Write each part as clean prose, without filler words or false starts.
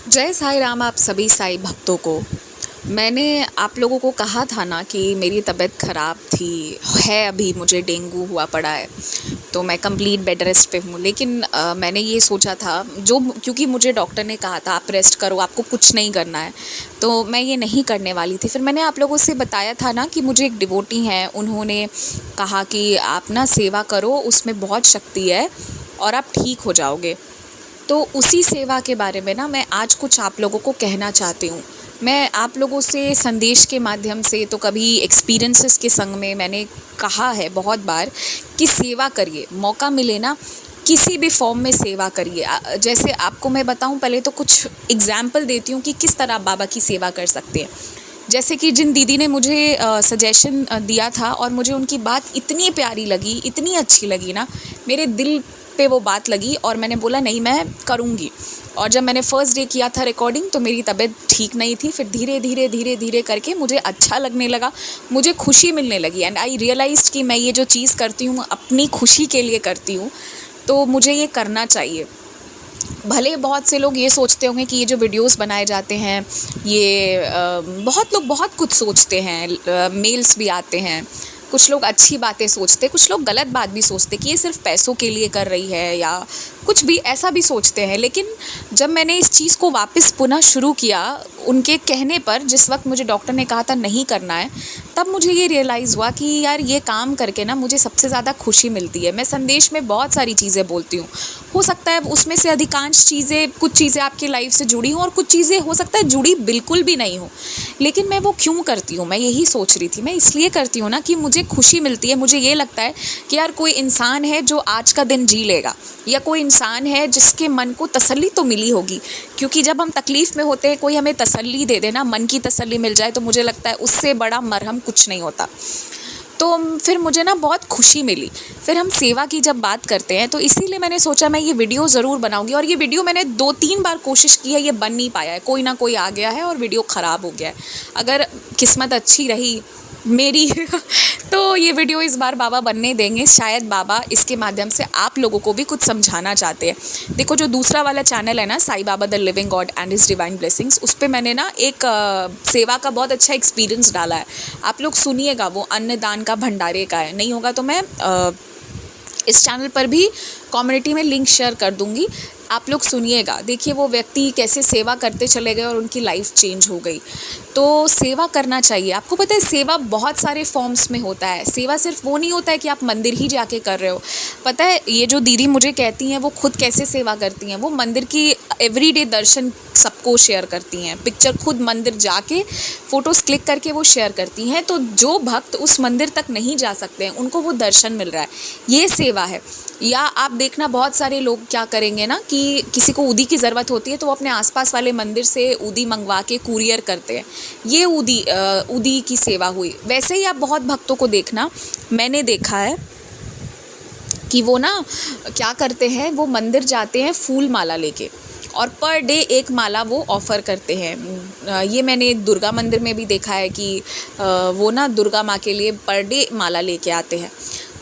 जय साईं राम आप सभी साईं भक्तों को। मैंने आप लोगों को कहा था ना कि मेरी तबीयत ख़राब थी, है अभी मुझे डेंगू हुआ पड़ा है, तो मैं कंप्लीट बेड रेस्ट पे हूँ। लेकिन मैंने ये सोचा था क्योंकि मुझे डॉक्टर ने कहा था आप रेस्ट करो, आपको कुछ नहीं करना है, तो मैं ये नहीं करने वाली थी। फिर मैंने आप लोगों से बताया था ना कि मुझे एक डिवोटी हैं, उन्होंने कहा कि आप ना सेवा करो, उसमें बहुत शक्ति है और आप ठीक हो जाओगे। तो उसी सेवा के बारे में ना मैं आज कुछ आप लोगों को कहना चाहती हूँ। मैं आप लोगों से संदेश के माध्यम से, तो कभी एक्सपीरियंसेस के संग में मैंने कहा है बहुत बार कि सेवा करिए, मौका मिले ना किसी भी फॉर्म में सेवा करिए। जैसे आपको मैं बताऊँ, पहले तो कुछ एग्जाम्पल देती हूँ कि किस तरह आप बाबा की सेवा कर सकते हैं। जैसे कि जिन दीदी ने मुझे सजेशन दिया था और मुझे उनकी बात इतनी प्यारी लगी, इतनी अच्छी लगी ना, मेरे दिल पे वो बात लगी और मैंने बोला नहीं, मैं करूँगी। और जब मैंने फ़र्स्ट डे किया था रिकॉर्डिंग, तो मेरी तबीयत ठीक नहीं थी। फिर धीरे धीरे धीरे धीरे करके मुझे अच्छा लगने लगा, मुझे खुशी मिलने लगी। एंड आई रियलाइज़्ड कि मैं ये जो चीज़ करती हूँ अपनी खुशी के लिए करती हूँ, तो मुझे ये करना चाहिए। भले बहुत से लोग ये सोचते होंगे कि ये जो वीडियोस बनाए जाते हैं, ये बहुत लोग बहुत कुछ सोचते हैं, मेल्स भी आते हैं, कुछ लोग अच्छी बातें सोचते, कुछ लोग गलत बात भी सोचते कि ये सिर्फ पैसों के लिए कर रही है या कुछ भी ऐसा भी सोचते हैं। लेकिन जब मैंने इस चीज़ को वापस पुनः शुरू किया उनके कहने पर, जिस वक्त मुझे डॉक्टर ने कहा था नहीं करना है, तब मुझे ये रियलाइज़ हुआ कि यार ये काम करके ना मुझे सबसे ज़्यादा खुशी मिलती है। मैं संदेश में बहुत सारी चीज़ें बोलती हूँ, हो सकता है उसमें से अधिकांश चीज़ें, कुछ चीज़ें आपकी लाइफ से जुड़ी हों और कुछ चीज़ें हो सकता है जुड़ी बिल्कुल भी नहीं हो। लेकिन मैं वो क्यों करती हूँ, मैं यही सोच रही थी। मैं इसलिए करती हूँ ना कि मुझे खुशी मिलती है। मुझे ये लगता है कि यार कोई इंसान है जो आज का दिन जी लेगा, या कोई इंसान है जिसके मन को तसल्ली तो मिली होगी। क्योंकि जब हम तकलीफ़ में होते हैं, कोई हमें तसल्ली दे देना, मन की तसल्ली मिल जाए, तो मुझे लगता है उससे बड़ा मरहम कुछ नहीं होता। तो फिर मुझे ना बहुत खुशी मिली। फिर हम सेवा की जब बात करते हैं, तो इसीलिए मैंने सोचा मैं ये वीडियो ज़रूर बनाऊंगी। और ये वीडियो मैंने 2-3 बार कोशिश की है, ये बन नहीं पाया है, कोई ना कोई आ गया है और वीडियो ख़राब हो गया है। अगर किस्मत अच्छी रही मेरी तो ये वीडियो इस बार बाबा बनने देंगे। शायद बाबा इसके माध्यम से आप लोगों को भी कुछ समझाना चाहते हैं। देखो, जो दूसरा वाला चैनल है ना, Sai Baba the living God and his divine blessings, उस पर मैंने ना एक सेवा का बहुत अच्छा एक्सपीरियंस डाला है। आप लोग सुनिएगा, वो अन्नदान का भंडारे का है। नहीं होगा तो मैं इस चैनल पर भी कम्युनिटी में लिंक शेयर कर दूंगी, आप लोग सुनिएगा। देखिए वो व्यक्ति कैसे सेवा करते चले गए और उनकी लाइफ चेंज हो गई। तो सेवा करना चाहिए। आपको पता है सेवा बहुत सारे फॉर्म्स में होता है। सेवा सिर्फ वो नहीं होता है कि आप मंदिर ही जाके कर रहे हो। पता है ये जो दीदी मुझे कहती हैं वो खुद कैसे सेवा करती हैं, वो मंदिर की एवरीडे दर्शन सबको शेयर करती हैं, पिक्चर खुद मंदिर जाके फ़ोटोज़ क्लिक करके वो शेयर करती हैं। तो जो भक्त उस मंदिर तक नहीं जा सकते हैं उनको वो दर्शन मिल रहा है, ये सेवा है। या आप देखना बहुत सारे लोग क्या करेंगे ना कि किसी को ऊदी की ज़रूरत होती है तो वो अपने आसपास वाले मंदिर से ऊदी मंगवा के कुरियर करते हैं, ये ऊदी की सेवा हुई। वैसे ही आप बहुत भक्तों को देखना, मैंने देखा है कि वो ना क्या करते हैं, वो मंदिर जाते हैं फूल माला लेके और पर डे एक माला वो ऑफ़र करते हैं। ये मैंने दुर्गा मंदिर में भी देखा है कि वो ना दुर्गा माँ के लिए पर डे माला लेके आते हैं।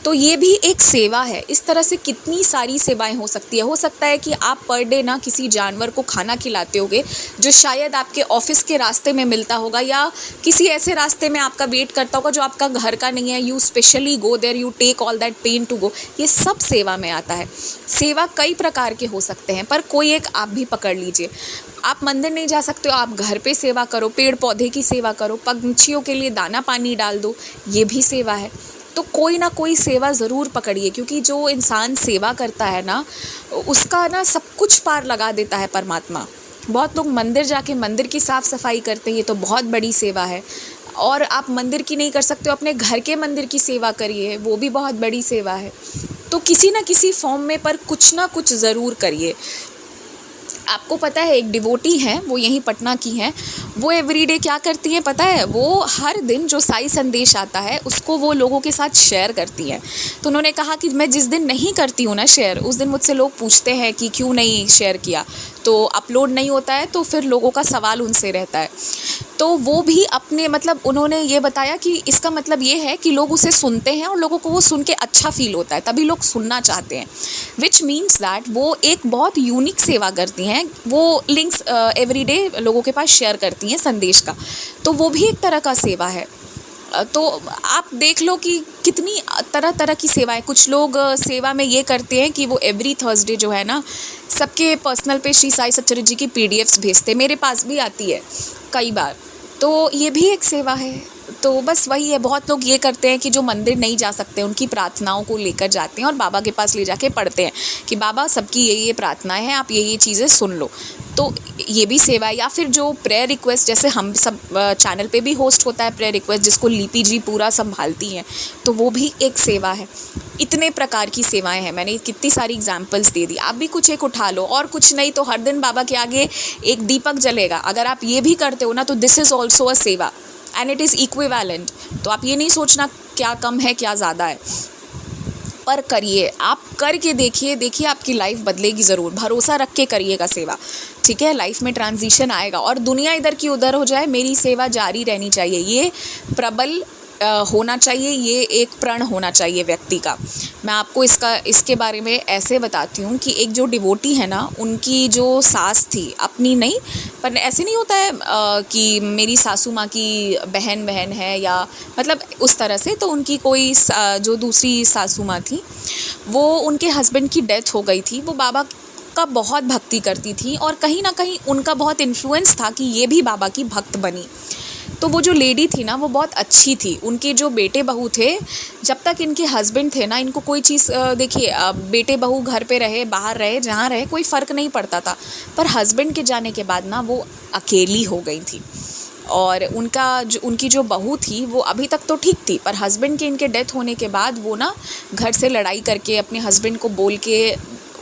तो ये भी एक सेवा है। इस तरह से कितनी सारी सेवाएं हो सकती है। हो सकता है कि आप पर डे ना किसी जानवर को खाना खिलाते होगे जो शायद आपके ऑफिस के रास्ते में मिलता होगा, या किसी ऐसे रास्ते में आपका वेट करता होगा जो आपका घर का नहीं है। You specially go there, you take all that pain to go. ये सब सेवा में आता है। सेवा कई प्रकार के हो सकते हैं, पर कोई एक आप भी पकड़ लीजिए। आप मंदिर नहीं जा सकते हो, आप घर पे सेवा करो, पेड़ पौधे की सेवा करो, पंछियों के लिए दाना पानी डाल दो, ये भी सेवा है। तो कोई ना कोई सेवा ज़रूर पकड़िए, क्योंकि जो इंसान सेवा करता है ना, उसका ना सब कुछ पार लगा देता है परमात्मा। बहुत लोग मंदिर जाके मंदिर की साफ़ सफाई करते हैं, ये तो बहुत बड़ी सेवा है। और आप मंदिर की नहीं कर सकते हो, अपने घर के मंदिर की सेवा करिए, वो भी बहुत बड़ी सेवा है। तो किसी ना किसी फॉर्म में पर कुछ ना कुछ ज़रूर करिए। आपको पता है एक डिवोटी हैं, वो यहीं पटना की हैं, वो एवरीडे क्या करती हैं पता है, वो हर दिन जो साई संदेश आता है उसको वो लोगों के साथ शेयर करती हैं। तो उन्होंने कहा कि मैं जिस दिन नहीं करती हूँ ना शेयर, उस दिन मुझसे लोग पूछते हैं कि क्यों नहीं शेयर किया। तो अपलोड नहीं होता है तो फिर लोगों का सवाल उनसे रहता है। तो वो भी अपने मतलब उन्होंने ये बताया कि इसका मतलब ये है कि लोग उसे सुनते हैं और लोगों को वो सुन के अच्छा फ़ील होता है, तभी लोग सुनना चाहते हैं। विच मीन्स दैट वो एक बहुत यूनिक सेवा करती हैं। वो लिंक्स एवरीडे लोगों के पास शेयर करती हैं संदेश का, तो वो भी एक तरह का सेवा है। तो आप देख लो कि कितनी तरह तरह की सेवाएं। कुछ लोग सेवा में ये करते हैं कि वो एवरी थर्सडे जो है ना, सबके पर्सनल पे श्री साई सच्चरित्र जी की पीडीएफ्स भेजते हैं। मेरे पास भी आती है कई बार, तो ये भी एक सेवा है। तो बस वही है, बहुत लोग ये करते हैं कि जो मंदिर नहीं जा सकते उनकी प्रार्थनाओं को लेकर जाते हैं और बाबा के पास ले जाके पढ़ते हैं कि बाबा सबकी ये प्रार्थनाएं हैं, आप ये चीज़ें सुन लो। तो ये भी सेवा है। या फिर जो प्रेयर रिक्वेस्ट, जैसे हम सब चैनल पे भी होस्ट होता है प्रेयर रिक्वेस्ट, जिसको लिपि जी पूरा संभालती हैं, तो वो भी एक सेवा है। इतने प्रकार की सेवाएं हैं, मैंने कितनी सारी एग्जांपल्स दे दी। आप भी कुछ एक उठा लो, और कुछ नहीं तो हर दिन बाबा के आगे एक दीपक जलेगा। अगर आप ये भी करते हो ना, तो दिस इज़ ऑल्सो अ सेवा एंड इट इज़ इक्विवेलेंट। तो आप ये नहीं सोचना क्या कम है क्या ज़्यादा है, पर करिए, आप करके देखिए आपकी लाइफ बदलेगी ज़रूर। भरोसा रख के करिएगा सेवा, ठीक है। लाइफ में ट्रांजिशन आएगा और दुनिया इधर की उधर हो जाए, मेरी सेवा जारी रहनी चाहिए। ये प्रबल होना चाहिए, ये एक प्रण होना चाहिए व्यक्ति का। मैं आपको इसके बारे में ऐसे बताती हूँ कि एक जो डिवोटी है ना, उनकी जो सास थी, अपनी नहीं, पर ऐसे नहीं होता है कि मेरी सासू माँ की बहन है या मतलब उस तरह से। तो उनकी कोई जो दूसरी सासू माँ थी, वो उनके हस्बैंड की डेथ हो गई थी। वो बाबा का बहुत भक्ति करती थी और कहीं ना कहीं उनका बहुत इन्फ्लुएंस था कि ये भी बाबा की भक्त बनी। तो वो जो लेडी थी ना, वो बहुत अच्छी थी। उनके जो बेटे बहू थे, जब तक इनके हस्बैंड थे ना, इनको कोई चीज़ देखिए, बेटे बहू घर पे रहे, बाहर रहे, जहाँ रहे, कोई फ़र्क नहीं पड़ता था। पर हस्बैंड के जाने के बाद ना, वो अकेली हो गई थी। और उनकी जो बहू थी, वो अभी तक तो ठीक थी, पर हस्बैंड के इनके डेथ होने के बाद वो ना घर से लड़ाई करके अपने हस्बैंड को बोल के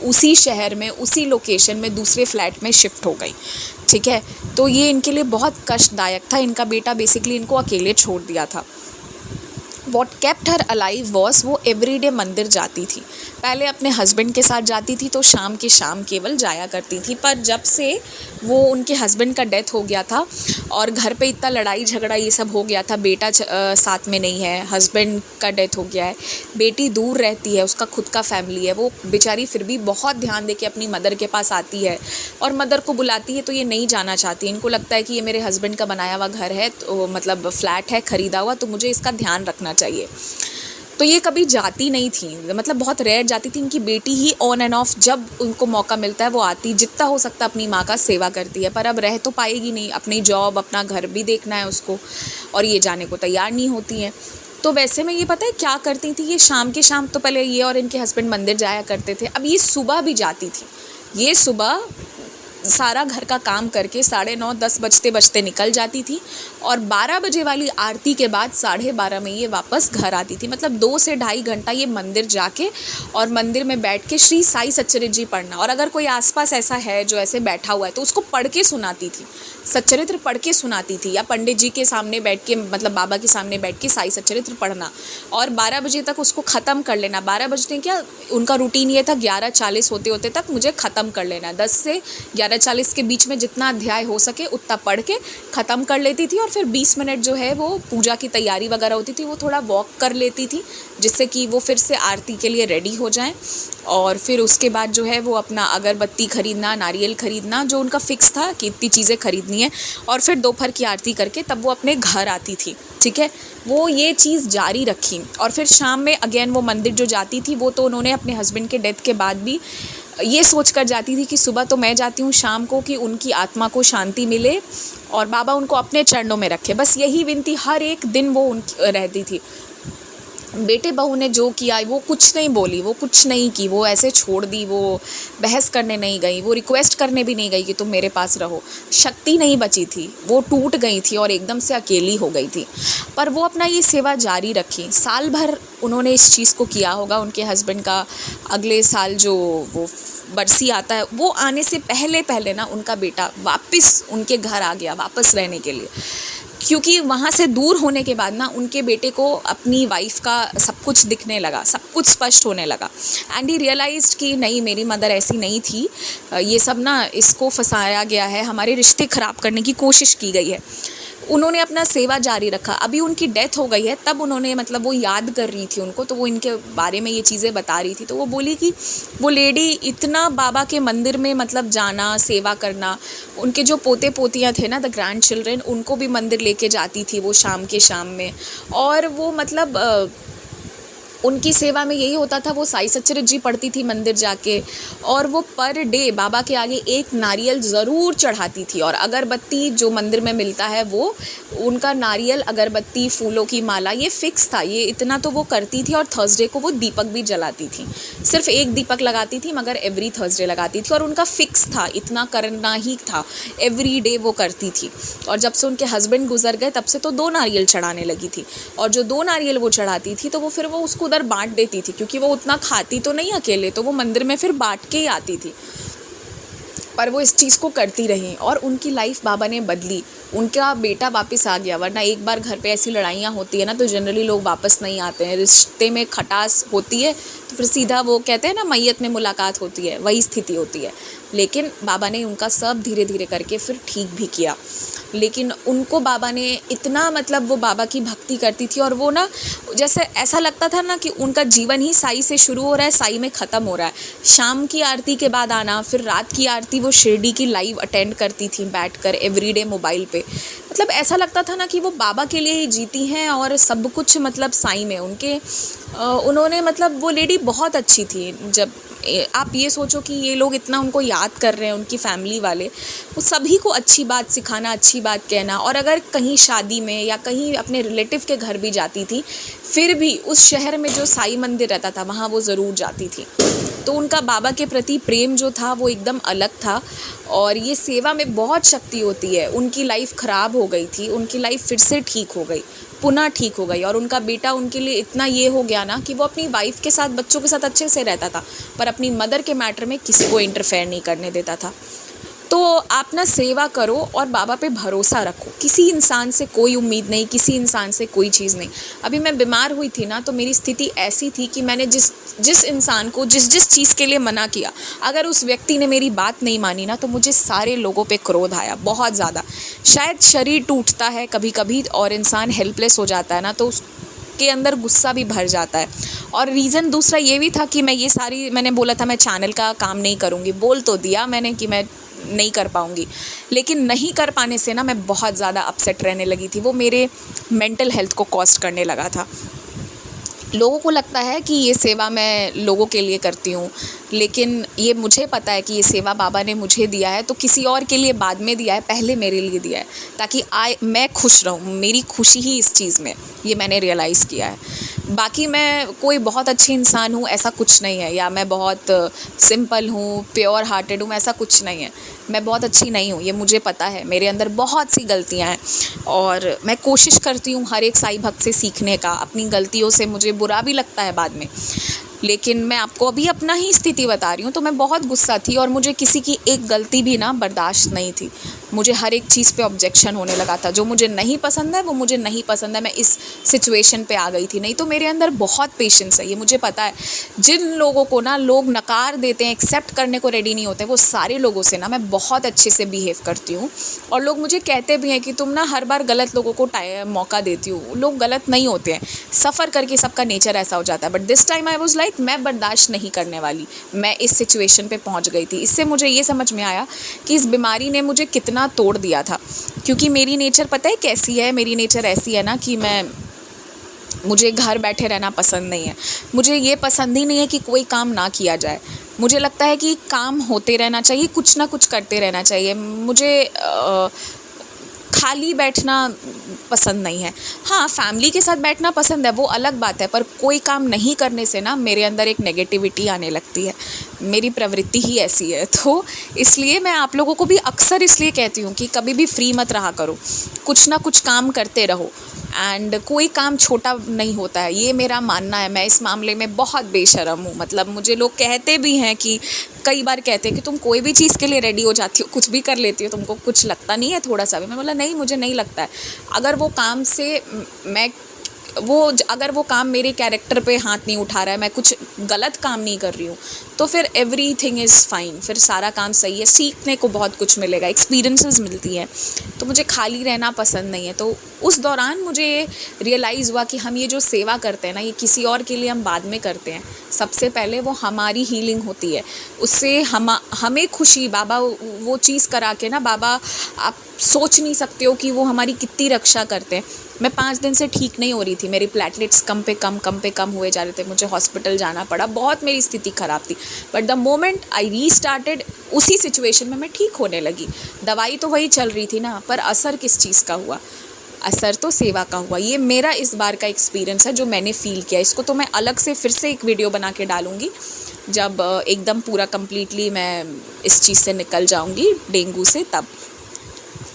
उसी शहर में, उसी लोकेशन में, दूसरे फ्लैट में शिफ्ट हो गई, ठीक है। तो ये इनके लिए बहुत कष्टदायक था। इनका बेटा बेसिकली इनको अकेले छोड़ दिया था। What kept her alive was, वो एवरीडे मंदिर जाती थी। पहले अपने हस्बैंड के साथ जाती थी तो शाम के शाम केवल जाया करती थी, पर जब से वो उनके हस्बैंड का डेथ हो गया था और घर पे इतना लड़ाई झगड़ा ये सब हो गया था, बेटा साथ में नहीं है, हस्बैंड का डेथ हो गया है, बेटी दूर रहती है, उसका खुद का फैमिली है, वो बेचारी फिर भी बहुत ध्यान दे के अपनी मदर के पास आती है और मदर को बुलाती है, तो ये नहीं जाना चाहती। इनको लगता है कि ये मेरे हस्बैंड का बनाया हुआ घर है, तो मतलब फ्लैट है ख़रीदा हुआ, तो मुझे इसका ध्यान रखना चाहिए। तो ये कभी जाती नहीं थी, मतलब बहुत रेयर जाती थी। इनकी बेटी ही ऑन एंड ऑफ जब उनको मौका मिलता है वो आती, जितना हो सकता अपनी माँ का सेवा करती है। पर अब रह तो पाएगी नहीं, अपनी जॉब, अपना घर भी देखना है उसको, और ये जाने को तैयार नहीं होती हैं। तो वैसे में ये पता है क्या करती थी, ये शाम के शाम तो पहले ये और इनके हस्बैंड मंदिर जाया करते थे, अब ये सुबह भी जाती थी। ये सुबह सारा घर का काम करके 9:30 10 बजते बजते निकल जाती थी और 12 बजे वाली आरती के बाद 12:30 में ये वापस घर आती थी। मतलब 2 से ढाई घंटा ये मंदिर जाके और मंदिर में बैठ के श्री साई सच्चरित्र जी पढ़ना, और अगर कोई आसपास ऐसा है जो ऐसे बैठा हुआ है तो उसको पढ़ के सुनाती थी, सच्चरित्र पढ़ के सुनाती थी, या पंडित जी के सामने बैठ के, मतलब बाबा के सामने बैठ के साई सच्चरित्र पढ़ना और 12 बजे तक उसको ख़त्म कर लेना। 12 बजने क्या, उनका रूटीन ये था 11:40 होते होते तक मुझे ख़त्म कर लेना। 10 से 11:40 के बीच में जितना अध्याय हो सके उतना पढ़ के ख़त्म कर लेती थी, और फिर 20 मिनट जो है वो पूजा की तैयारी वगैरह होती थी, वो थोड़ा वॉक कर लेती थी, जिससे कि वो फिर से आरती के लिए रेडी हो जाएं। और फिर उसके बाद जो है वो अपना अगरबत्ती ख़रीदना, नारियल ख़रीदना, जो उनका फ़िक्स था कि इतनी चीज़ें ख़रीदनी है, और फिर दोपहर की आरती करके तब वो अपने घर आती थी, ठीक है। वो ये चीज़ जारी रखी, और फिर शाम में अगेन वो मंदिर जो जाती थी, वो तो उन्होंने अपने हस्बैंड के डेथ के बाद भी ये सोच कर जाती थी कि सुबह तो मैं जाती हूँ, शाम को कि उनकी आत्मा को शांति मिले और बाबा उनको अपने चरणों में रखे, बस यही विनती हर एक दिन वो उनकी रहती थी। बेटे बहू ने जो किया वो कुछ नहीं बोली, वो कुछ नहीं की, वो ऐसे छोड़ दी, वो बहस करने नहीं गई, वो रिक्वेस्ट करने भी नहीं गई कि तुम मेरे पास रहो। शक्ति नहीं बची थी, वो टूट गई थी और एकदम से अकेली हो गई थी, पर वो अपना ये सेवा जारी रखी। साल भर उन्होंने इस चीज़ को किया होगा। उनके हस्बैंड का अगले साल जो वो बरसी आता है, वो आने से पहले पहले ना उनका बेटा वापस उनके घर आ गया, वापस रहने के लिए, क्योंकि वहाँ से दूर होने के बाद ना उनके बेटे को अपनी वाइफ का सब कुछ दिखने लगा, सब कुछ स्पष्ट होने लगा। एंड ही रियलाइज्ड कि नहीं, मेरी मदर ऐसी नहीं थी, ये सब ना इसको फंसाया गया है, हमारे रिश्ते ख़राब करने की कोशिश की गई है। उन्होंने अपना सेवा जारी रखा। अभी उनकी डेथ हो गई है, तब उन्होंने मतलब वो याद कर रही थी उनको, तो वो इनके बारे में ये चीज़ें बता रही थी। तो वो बोली कि वो लेडी इतना बाबा के मंदिर में मतलब जाना, सेवा करना, उनके जो पोते पोतियाँ थे ना, द ग्रैंड चिल्ड्रन, उनको भी मंदिर लेके जाती थी वो शाम में। और वो मतलब उनकी सेवा में यही होता था, वो साई सच्चरित्र जी पढ़ती थी मंदिर जाके, और वो पर डे बाबा के आगे एक नारियल ज़रूर चढ़ाती थी। और अगरबत्ती जो मंदिर में मिलता है, वो उनका नारियल, अगरबत्ती, फूलों की माला, ये फ़िक्स था, ये इतना तो वो करती थी। और थर्सडे को वो दीपक भी जलाती थी, सिर्फ एक दीपक लगाती थी मगर एवरी थर्सडे लगाती थी। और उनका फ़िक्स था, इतना करना ही था, एवरी डे वो करती थी। और जब से उनके हस्बैंड गुजर गए तब से तो 2 नारियल चढ़ाने लगी थी। और जो 2 नारियल वो चढ़ाती थी तो वो फिर वो उसको उधर बांट देती थी, क्योंकि वो उतना खाती तो नहीं अकेले, तो वो मंदिर में फिर बांट के ही आती थी। पर वो इस चीज़ को करती रही और उनकी लाइफ बाबा ने बदली। उनका बेटा वापस आ गया, वरना एक बार घर पे ऐसी लड़ाइयाँ होती है ना, तो जनरली लोग वापस नहीं आते हैं। रिश्ते में खटास होती है तो फिर सीधा वो कहते हैं ना, मैयत में मुलाकात होती है, वही स्थिति होती है। लेकिन बाबा ने उनका सब धीरे धीरे करके फिर ठीक भी किया। लेकिन उनको बाबा ने इतना मतलब वो बाबा की भक्ति करती थी, और वो ना जैसे ऐसा लगता था ना कि उनका जीवन ही साई से शुरू हो रहा है, साई में ख़त्म हो रहा है। शाम की आरती के बाद आना, फिर रात की आरती वो शिरडी की लाइव अटेंड करती थी बैठकर एवरीडे मोबाइल पे। मतलब ऐसा लगता था ना कि वो बाबा के लिए ही जीती हैं और सब कुछ मतलब साई में उनके उन्होंने मतलब वो लेडी बहुत अच्छी थी। जब आप ये सोचो कि ये लोग इतना उनको याद कर रहे हैं, उनकी फैमिली वाले, वो सभी को अच्छी बात सिखाना, अच्छी बात कहना। और अगर कहीं शादी में या कहीं अपने रिलेटिव के घर भी जाती थी, फिर भी उस शहर में जो साई मंदिर रहता था वहाँ वो ज़रूर जाती थी। तो उनका बाबा के प्रति प्रेम जो था वो एकदम अलग था। और ये सेवा में बहुत शक्ति होती है। उनकी लाइफ ख़राब हो गई थी, उनकी लाइफ फिर से ठीक हो गई, पुनः ठीक हो गई। और उनका बेटा उनके लिए इतना ये हो गया ना कि वो अपनी वाइफ के साथ, बच्चों के साथ अच्छे से रहता था, पर अपनी मदर के मैटर में किसी को इंटरफेयर नहीं करने देता था। तो आप ना सेवा करो और बाबा पे भरोसा रखो। किसी इंसान से कोई उम्मीद नहीं, किसी इंसान से कोई चीज़ नहीं। अभी मैं बीमार हुई थी ना, तो मेरी स्थिति ऐसी थी कि मैंने जिस इंसान को जिस चीज़ के लिए मना किया, अगर उस व्यक्ति ने मेरी बात नहीं मानी ना, तो मुझे सारे लोगों पे क्रोध आया, बहुत ज़्यादा। शायद शरीर टूटता है कभी कभी और इंसान हेल्पलेस हो जाता है ना, तो के अंदर गुस्सा भी भर जाता है। और रीज़न दूसरा ये भी था कि मैंने बोला था मैं चैनल का काम नहीं करूँगी, बोल तो दिया मैंने कि मैं नहीं कर पाऊँगी, लेकिन नहीं कर पाने से ना मैं बहुत ज़्यादा अपसेट रहने लगी थी। वो मेरे मेंटल हेल्थ को कॉस्ट करने लगा था। लोगों को लगता है कि ये सेवा मैं लोगों के लिए करती हूँ, लेकिन ये मुझे पता है कि ये सेवा बाबा ने मुझे दिया है तो किसी और के लिए बाद में दिया है, पहले मेरे लिए दिया है, ताकि मैं खुश रहूँ। मेरी खुशी ही इस चीज़ में, ये मैंने रियलाइज़ किया है। बाकी मैं कोई बहुत अच्छी इंसान हूँ ऐसा कुछ नहीं है, या मैं बहुत सिंपल हूँ, प्योर हार्टेड हूँ, ऐसा कुछ नहीं है। मैं बहुत अच्छी नहीं हूँ, ये मुझे पता है। मेरे अंदर बहुत सी गलतियाँ हैं और मैं कोशिश करती हूँ हर एक साईं भक्त से सीखने का। अपनी गलतियों से मुझे बुरा भी लगता है बाद में, लेकिन मैं आपको अभी अपना ही स्थिति बता रही हूँ। तो मैं बहुत गुस्सा थी और मुझे किसी की एक गलती भी ना बर्दाश्त नहीं थी। मुझे हर एक चीज़ पे ऑब्जेक्शन होने लगा था। जो मुझे नहीं पसंद है वो मुझे नहीं पसंद है। मैं इस सिचुएशन पे आ गई थी। नहीं तो मेरे अंदर बहुत पेशेंस है, ये मुझे पता है। जिन लोगों को ना लोग नकार देते हैं, एक्सेप्ट करने को रेडी नहीं होते, वो सारे लोगों से ना मैं बहुत अच्छे से बिहेव करती हूँ। और लोग मुझे कहते भी हैं कि तुम ना हर बार गलत लोगों को मौका देती हो। लोग गलत नहीं होते हैं, सफ़र करके सबका नेचर ऐसा हो जाता है। But this time I was like मैं बर्दाश्त नहीं करने वाली। मैं इस सिचुएशन पे पहुंच गई थी। इससे मुझे ये समझ में आया कि इस बीमारी ने मुझे कितना तोड़ दिया था। क्योंकि मेरी नेचर पता है कैसी है, मेरी नेचर ऐसी है ना कि मुझे घर बैठे रहना पसंद नहीं है। मुझे ये पसंद ही नहीं है कि कोई काम ना किया जाए। मुझे लगता है कि काम होते रहना चाहिए, कुछ ना कुछ करते रहना चाहिए। मुझे खाली बैठना पसंद नहीं है। हाँ, फैमिली के साथ बैठना पसंद है, वो अलग बात है, पर कोई काम नहीं करने से ना मेरे अंदर एक नेगेटिविटी आने लगती है। मेरी प्रवृत्ति ही ऐसी है। तो इसलिए मैं आप लोगों को भी अक्सर इसलिए कहती हूँ कि कभी भी फ्री मत रहा करो, कुछ ना कुछ काम करते रहो। एंड कोई काम छोटा नहीं होता है, ये मेरा मानना है। मैं इस मामले में बहुत बेशर्म हूँ। मतलब मुझे लोग कहते भी हैं कि कई बार कहते हैं कि तुम कोई भी चीज़ के लिए रेडी हो जाती हो, कुछ भी कर लेती हो, तुमको कुछ लगता नहीं है थोड़ा सा भी। मैं बोला नहीं, मुझे नहीं लगता है। अगर वो काम से मैं अगर वो काम मेरे कैरेक्टर पे हाथ नहीं उठा रहा है, मैं कुछ गलत काम नहीं कर रही हूँ, तो फिर एवरीथिंग इज़ फाइन, फिर सारा काम सही है। सीखने को बहुत कुछ मिलेगा, एक्सपीरियंसेस मिलती हैं। तो मुझे खाली रहना पसंद नहीं है। तो उस दौरान मुझे रियलाइज़ हुआ कि हम ये जो सेवा करते हैं ना, ये किसी और के लिए हम बाद में करते हैं। सबसे पहले वो हमारी हीलिंग होती है, उससे हमें खुशी, बाबा वो चीज़ करा के ना, बाबा आप सोच नहीं सकते हो कि वो हमारी कितनी रक्षा करते हैं। मैं 5 दिन से ठीक नहीं हो रही थी, मेरी प्लेटलेट्स कम पे कम हुए जा रहे थे, मुझे हॉस्पिटल जाना पड़ा, बहुत मेरी स्थिति ख़राब थी। But the moment I restarted, उसी सिचुएशन में मैं ठीक होने लगी। दवाई तो वही चल रही थी ना, पर असर किस चीज़ का हुआ? असर तो सेवा का हुआ। ये मेरा इस बार का एक्सपीरियंस है जो मैंने फ़ील किया। इसको तो मैं अलग से फिर से एक वीडियो बना के डालूँगी जब एकदम पूरा कम्प्लीटली मैं इस चीज़ से निकल जाऊँगी, डेंगू से, तब।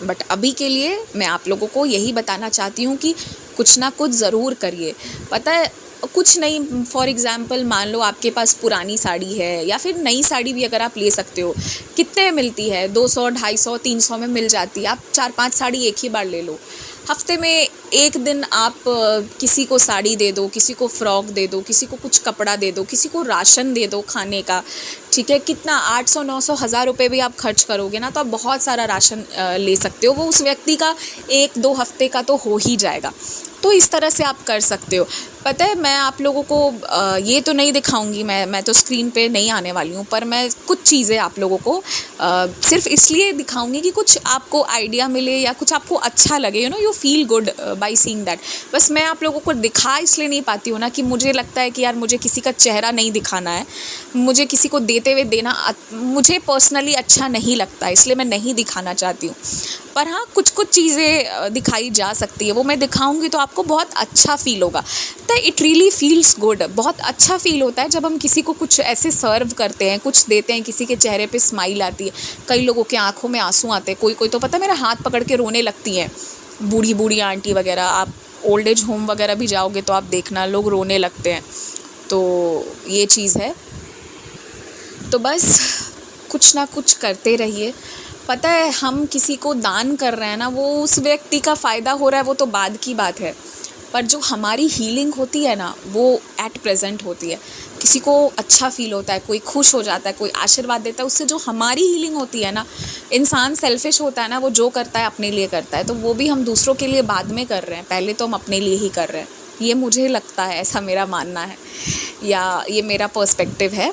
बट अभी के लिए मैं आप लोगों को यही बताना चाहती हूँ कि कुछ ना कुछ ज़रूर करिए। पता है, कुछ नहीं, फॉर एग्ज़ाम्पल मान लो आपके पास पुरानी साड़ी है, या फिर नई साड़ी भी अगर आप ले सकते हो, कितने में मिलती है? 200, 250, 300 में मिल जाती है। आप 4-5 साड़ी एक ही बार ले लो। हफ्ते में एक दिन आप किसी को साड़ी दे दो, किसी को फ्रॉक दे दो, किसी को कुछ कपड़ा दे दो, किसी को राशन दे दो खाने का। ठीक है, कितना 800, 900, 1000 रुपये भी आप खर्च करोगे ना, तो आप बहुत सारा राशन ले सकते हो। वो उस व्यक्ति का 1-2 हफ्ते का तो हो ही जाएगा। तो इस तरह से आप कर सकते हो। पता है, मैं आप लोगों को ये तो नहीं दिखाऊंगी, मैं तो स्क्रीन पे नहीं आने वाली हूँ, पर मैं कुछ चीज़ें आप लोगों को सिर्फ इसलिए दिखाऊंगी कि कुछ आपको आइडिया मिले या कुछ आपको अच्छा लगे, you feel good by seeing that. बस मैं आप लोगों को दिखा इसलिए नहीं पाती हूँ ना कि मुझे लगता है कि यार मुझे किसी का चेहरा नहीं दिखाना है, मुझे किसी को देते हुए देना मुझे पर्सनली अच्छा नहीं लगता, इसलिए मैं नहीं दिखाना चाहती हूँ। पर हाँ, कुछ चीज़ें दिखाई जा सकती है, वो मैं दिखाऊंगी तो आपको बहुत अच्छा फ़ील होगा। तो इट रियली फील्स गुड, बहुत अच्छा फ़ील होता है जब हम किसी को कुछ ऐसे सर्व करते हैं, कुछ देते हैं, किसी के चेहरे पे स्माइल आती है। कई लोगों के आंखों में आंसू आते हैं, कोई तो पता है मेरा हाथ पकड़ के रोने लगती हैं। बूढ़ी आंटी वगैरह, आप ओल्ड एज होम वगैरह भी जाओगे तो आप देखना, लोग रोने लगते हैं। तो ये चीज़ है। तो बस कुछ ना कुछ करते रहिए। पता है, हम किसी को दान कर रहे हैं ना, वो उस व्यक्ति का फ़ायदा हो रहा है, वो तो बाद की बात है, पर जो हमारी हीलिंग होती है ना, वो एट प्रेजेंट होती है। किसी को अच्छा फ़ील होता है, कोई खुश हो जाता है, कोई आशीर्वाद देता है, उससे जो हमारी हीलिंग होती है ना, इंसान सेल्फिश होता है ना, वो जो करता है अपने लिए करता है, तो वो भी हम दूसरों के लिए बाद में कर रहे हैं, पहले तो हम अपने लिए ही कर रहे हैं। ये मुझे लगता है, ऐसा मेरा मानना है, या ये मेरा पर्सपेक्टिव है।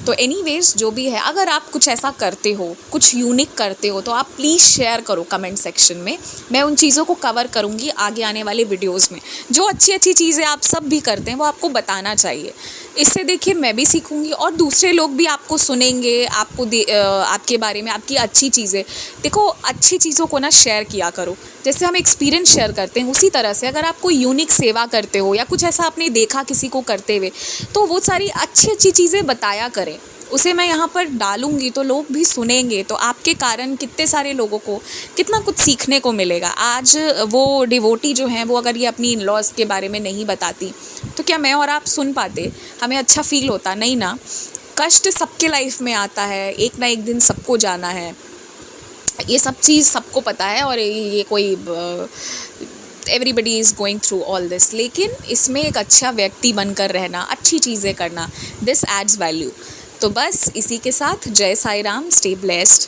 तो एनीवेज़, जो भी है, अगर आप कुछ ऐसा करते हो, कुछ यूनिक करते हो, तो आप प्लीज़ शेयर करो कमेंट सेक्शन में। मैं उन चीज़ों को कवर करूँगी आगे आने वाले वीडियोज़ में। जो अच्छी चीज़ें आप सब भी करते हैं वो आपको बताना चाहिए। इससे देखिए मैं भी सीखूँगी और दूसरे लोग भी आपको सुनेंगे, आपके बारे में, आपकी अच्छी चीज़ें। देखो, अच्छी चीज़ों को ना शेयर किया करो। जैसे हम एक्सपीरियंस शेयर करते हैं, उसी तरह से अगर आप कोई यूनिक सेवा करते हो या कुछ ऐसा आपने देखा किसी को करते हुए, तो वो सारी अच्छी चीज़ें बताया करें। उसे मैं यहाँ पर डालूँगी तो लोग भी सुनेंगे, तो आपके कारण कितने सारे लोगों को कितना कुछ सीखने को मिलेगा। आज वो डिवोटी जो हैं, वो अगर ये अपनी इन-लॉज़ के बारे में नहीं बताती, तो क्या मैं और आप सुन पाते? हमें अच्छा फ़ील होता? नहीं ना। कष्ट सबके लाइफ में आता है, एक ना एक दिन सबको जाना है, ये सब चीज़ सबको पता है, और ये कोई everybody is going through all this. लेकिन इसमें एक अच्छा व्यक्ति बनकर रहना, अच्छी चीज़ें करना, दिस एड्स वैल्यू। तो बस इसी के साथ जय साई राम, स्टे ब्लेस्ड।